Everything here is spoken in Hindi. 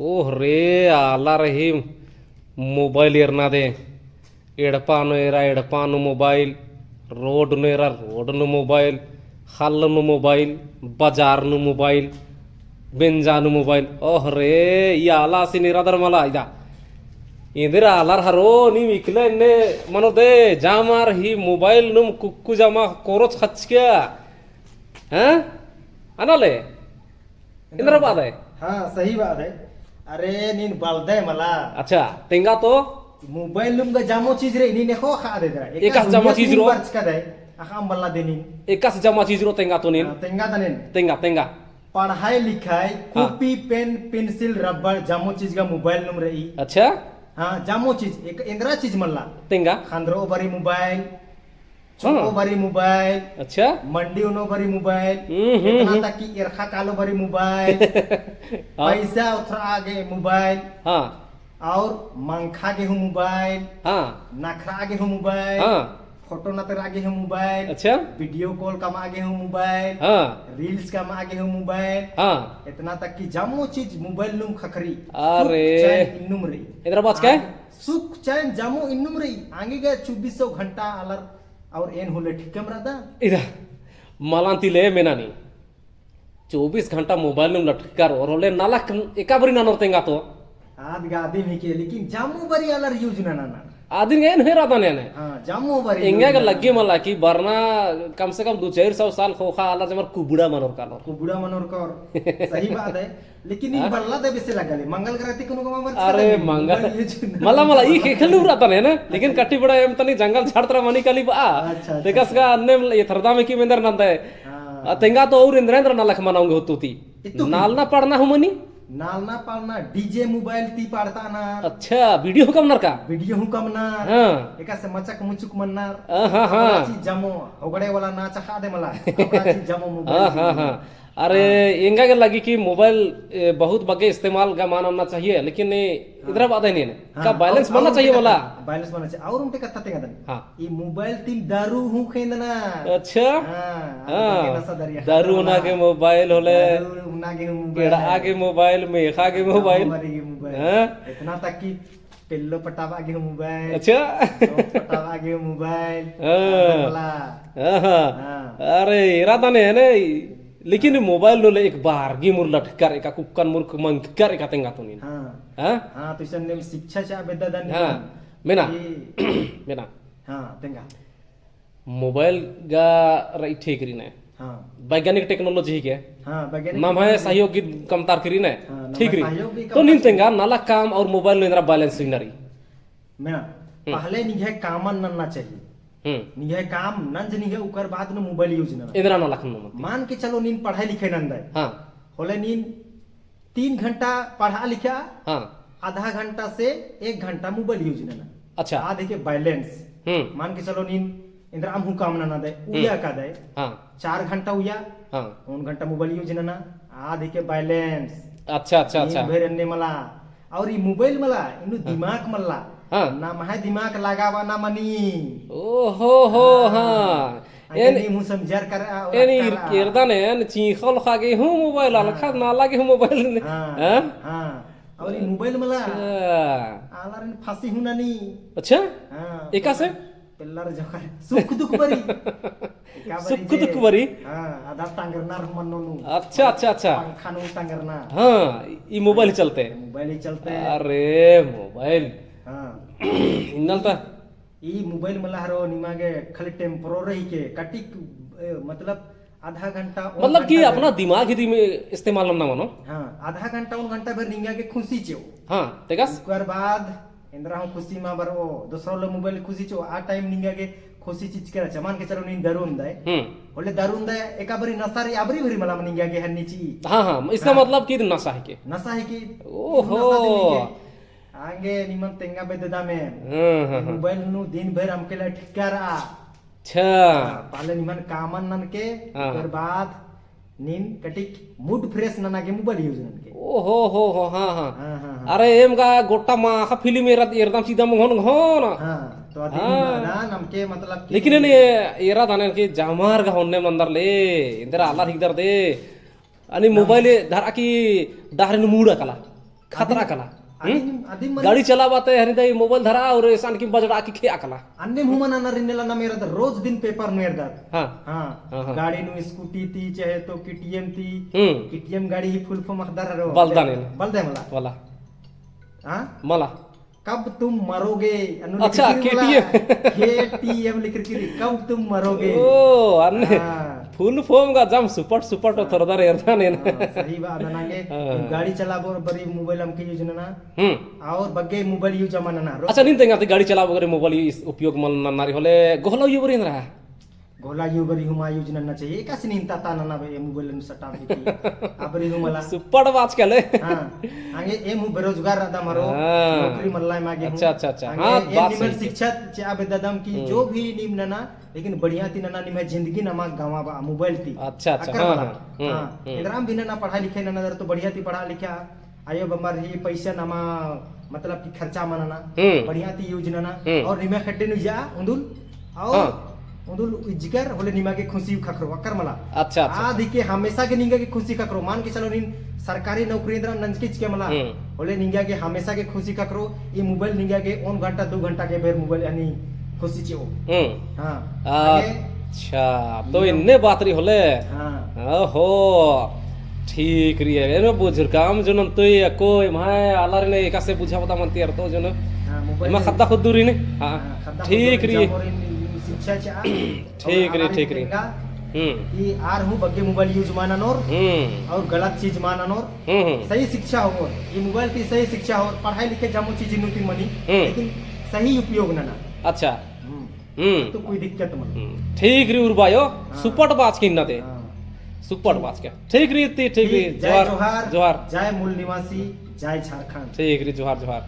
ಓಹ್ ರೇ ಅಲ್ಲ ರಹಿ ಮೊಬೈಲ್ ಇರ್ನದೆ ಎಡಪಾನು ಇರ ಎಡಪಾನು ಮೊಬೈಲ್ ರೋಡ್ನು ಇರ ರೋಡ್ನು ಮೊಬೈಲ್ ಹಲ್ಲನು ಮೊಬೈಲ್ ಬಜಾರ್ನು ಮೊಬೈಲ್ ಬೆಂಜಾನು ಮೊಬೈಲ್ ಓಹ್ ರೇ ಈ ಆಲ ಸಿನಿರಾದರ ಮಲ ಇದ ಇಂದಿರ ಆಲಾರ್ ಹರೋ ನೀವು ಇಕ್ಲೆ ಎನ್ನೆ ಮನೋದೆ ಜಾಮಾರ್ ಹಿ ಮೊಬೈಲ್ ನುಮ್ ಕುಕ್ಕು ಜಾಮಾ ಕೋರೋಚ್ ಹಚ್ಕೆ हाँ अनाले इंद्र बात है। हाँ सही बात है। अरे नीन बालदे मला अच्छा तेंगा तो मोबाइल लुम गा जामो चीज रे नी देखो खा दे रे एकास जामो चीज रो बर्च का दे आखा बल्ला देनी एकास जामो चीज रो तेंगा तो नीन तेंगा तनेन तेंगा तेंगा पढ़ाई लिखाई कॉपी पेन पेंसिल रबर जामो चीज का मोबाइल लुम रे अच्छा हाँ जामो चीज एक इंद्रा चीज मल्ला तेंगा खांद्रो बरी मोबाइल चुको बरी मोबाइल अच्छा मंडी उनो बरी मोबाइल इतना तक कि इरखा कालो बरी मोबाइल पैसा उथरा आगे मोबाइल हाँ और मंखा के हूँ मोबाइल हाँ नखरा आगे हूँ मोबाइल हाँ फोटो नतर आगे हूँ मोबाइल अच्छा वीडियो कॉल का आगे हूँ मोबाइल हाँ रील्स का आगे हूँ मोबाइल हाँ इतना तक कि जामो चीज मोबाइल लुम खखरी अरे इन्नुम रही इधर बात क्या है सुख चैन जामो इन्नुम रही आगे गए 2400 घंटा अलर और एन होले ठीक कैमरा दा इधर मलांती ले मेनानी 24 घंटा मोबाइल में लटकर और ओले नाला एकाबरी ना नोतेंगा तो आद गादी मी के लेकिन जामो बरी अलर यूज ना ना आदिन गए नहीं रहा ने हां जामो बरी इंगे का लगे मला की बरना कम से कम 2-400 साल खोखा आला जमर कुबुड़ा मनोर कालो कुबुड़ा मनोर कर सही बात है लेकिन इन बल्ला दे बेसे लगले मंगल ग्रहति कोनो को मर अरे मंगल मला मला ई खेखलू रहता ने ना लेकिन कट्टी बड़ा एम तनी जंगल झाड़तरा मनी काली बा देखस का अन्ने ये थरदा में की मेंदर नंदा है तेंगा तो और इंद्रेंद्र ना लख मनाऊंगे होतुती नाल ना पढ़ना हूं मनी नालना पालना डीजे मोबाइल ती पाड़ता ना अच्छा वीडियो हुकम नर का वीडियो हुकम ना हां एका से मचक मुचुक मन्नार हां हां चीज जमो होगड़े वाला नाच खा दे मला अपना चीज जमो मोबाइल हां हां हां अरे इंगा के लगी कि मोबाइल बहुत बगे इस्तेमाल का मानना चाहिए लेकिन इधर बात है नहीं का बैलेंस बनना चाहिए वाला बैलेंस बनना चाहिए और उनके कथा तेगा दन हां ई मोबाइल ती दारू हूं खेंदना अच्छा हां दारू ना के मोबाइल होले ना के मोबाइल केड़ा आगे मोबाइल में खा के मोबाइल हां इतना तक कि पिल्लो पटावा आगे मोबाइल अच्छा पटावा आगे मोबाइल हां अरे इरादा ने है ने लेकिन मोबाइल नो एक बार गी मुर लटकर एका कुक्कन मुर मंकर एका तेंगा तो नी हां हां हां तो सन ने शिक्षा चा बेदादन हां मेना मेना हां तेंगा मोबाइल गा रही ठीक री ने हां वैज्ञानिक टेक्नोलॉजी के हां वैज्ञानिक माम है सहयोगी कमतार करी ने ठीक री सहयोगी तो नीन तेंगा नाला काम और मोबाइल नो इंद्रा बैलेंस सिग्नरी मेना पहले निगे कामन नन्ना चाहिए निगे काम नंज निगे उकर बाद न मोबाइल यूज न इंद्रा ना लखन मान के चलो नीन पढ़ाई लिखे नंदा हां होले नीन 3 घंटा पढ़ा लिखा हां आधा घंटा से 1 घंटा मोबाइल यूज न अच्छा आधे के बैलेंस मान के चलो नीन इंद्रा हम काम ना दे उया का दे हां 4 घंटा उया हां 1 घंटा मोबाइल यूज न आधे के बैलेंस अच्छा अच्छा अच्छा भेरने मला और ई मोबाइल मला इनु दिमाग मला हां ना महा दिमाग लगावा ना मनी ओहो हो हां एनी मु समझर कर एनी केरदा ने चीखल खागे हूं मोबाइल अलखा ना लागे हूं मोबाइल हां हां और ई मोबाइल मला आलार फांसी हूं नानी अच्छा हां एका से पिल्लर जखा सुख दुख बरी सुख दुख बरी हां आधा टांगरना मनोनु अच्छा अच्छा अच्छा पंखानु टांगरना हां ई मोबाइल चलते मोबाइल ही चलते अरे मोबाइल हां इन्नल ता ई मोबाइल मला हरो निमागे खाली टेम्पररी के कटिक मतलब आधा घंटा मतलब कि अपना दिमाग ही में इस्तेमाल ना मानो हां आधा घंटा 1 घंटा भर निंगा के खुशी छो हां तेगास उसके बाद इंद्रा हम खुशी मा बरो दूसरा लो मोबाइल खुशी छो आ टाइम निंगा के खुशी चीज के चमान के चलो नींद दरुन दे बोले दरुन दे एका बरी नसारी आबरी भरी मला निंगा के हन्नीची हां हां इसका मतलब कि नशा है के ओहो आगे निमन तेंगा बेददा में मोबाइल नु दिन भर हमके ला ठिकारा अच्छा पहले निमन कामन नन के फिर बाद नींद कटिक मूड फ्रेश नना के मोबाइल यूज नन के ओहो हो हां हां अरे एम गा गोटा मा खा फिल्म एरदम सीधा मंगन घन तो अदी हाँ। ना नमके मतलब कि लेकिन ini era danen ki jamar ga honne mandar le indera Allah higdar de ani mobile dhar aki dahrin muda kala khatra kala अदी मन गाड़ी चलावाते हनी दई मोबाइल धरा और ऐसान की बजड़ा की खे akala अन्ने मुमन अना रिनेला ना मेरा रोज दिन पेपर मेर दा हाँ हाँ हाँ। गाड़ी नु स्कूटी ती चाहे तो केटीएम ती केटीएम गाड़ी ही फुल फॉर्म अखदार रो बलदाने बलदे मला वाला हाँ मला कब तुम मरोगे अच्छा, केटीएम लिख के कब तुम मरोगे ओ अन्ने हाँ। फुल फॉर्म का जम सुपर सुपर तो थोड़ा एरदा ने हाँ, सही बात है ना के गाड़ी चला बोर बड़ी मोबाइल हम के यूज ना और बग्गे मोबाइल यूज अमन ना अच्छा नीन तेंगा ते गाड़ी चला वगैरह मोबाइल उपयोग मन नारी होले गोहला यू बरी रहा गोला यू बरी हुमा यूज ना चाहिए का सिनीन ता ना बे मोबाइल में सटा की अबरी हुमला सुपर बात केले हां आगे एम हूं बेरोजगार रदा मारो हाँ। नौकरी मल्लाई मागे अच्छा अच्छा अच्छा हाँ हाँ बात निमन सही शिक्षा चे आबे ददम की जो भी निम्न ना लेकिन बढ़िया ती ना निम जिंदगी नमा गावा बा मोबाइल ती अच्छा अच्छा अकर हाँ वाला। हाँ हाँ इंद्राम बिना ना पढ़ाई लिखे ना तो बढ़िया ती पढ़ा लिखा आयो बमर ही पैसा नमा मतलब कि खर्चा मनना बढ़िया ती यूज ना और निमे खट्टे नु जा उंदुल और हाँ। उंदुल जिगर होले निमा के खुशी खखरो अकर मला अच्छा अच्छा आदि के हमेशा के निंगा के खुशी खखरो मान के चलो निन सरकारी नौकरी इंद्रा नंजकिच के मला होले निंगा के हमेशा के खुशी खखरो ये मोबाइल निंगा के 1 घंटा 2 घंटा के बेर मोबाइल यानी खुशी चे हो हां अच्छा तो इन्ने बात रही होले हां ओहो ठीक रही है एनो बुझुर काम जनम तो ये कोई माय आलार ने एकासे बुझा बता मन तियर तो जन हां एमा मोबाइल खद्दा खुदूरी ने हां ठीक रही शिक्षा चा ठीक रही कि आर हूं बग्गे मोबाइल यूज मानन और गलत चीज मानन और सही शिक्षा हो ये मोबाइल की सही शिक्षा हो पढ़ाई लिखे जामो चीज नुती मनी लेकिन सही उपयोग ना अच्छा तो कोई दिक्कत मन ठीक रही उर्बायो सुपट बात की ना ते सुपट बात के ठीक रही ठीक रही जय जोहार जोहार जय मूल निवासी जय झारखंड ठीक रही जोहार जोहार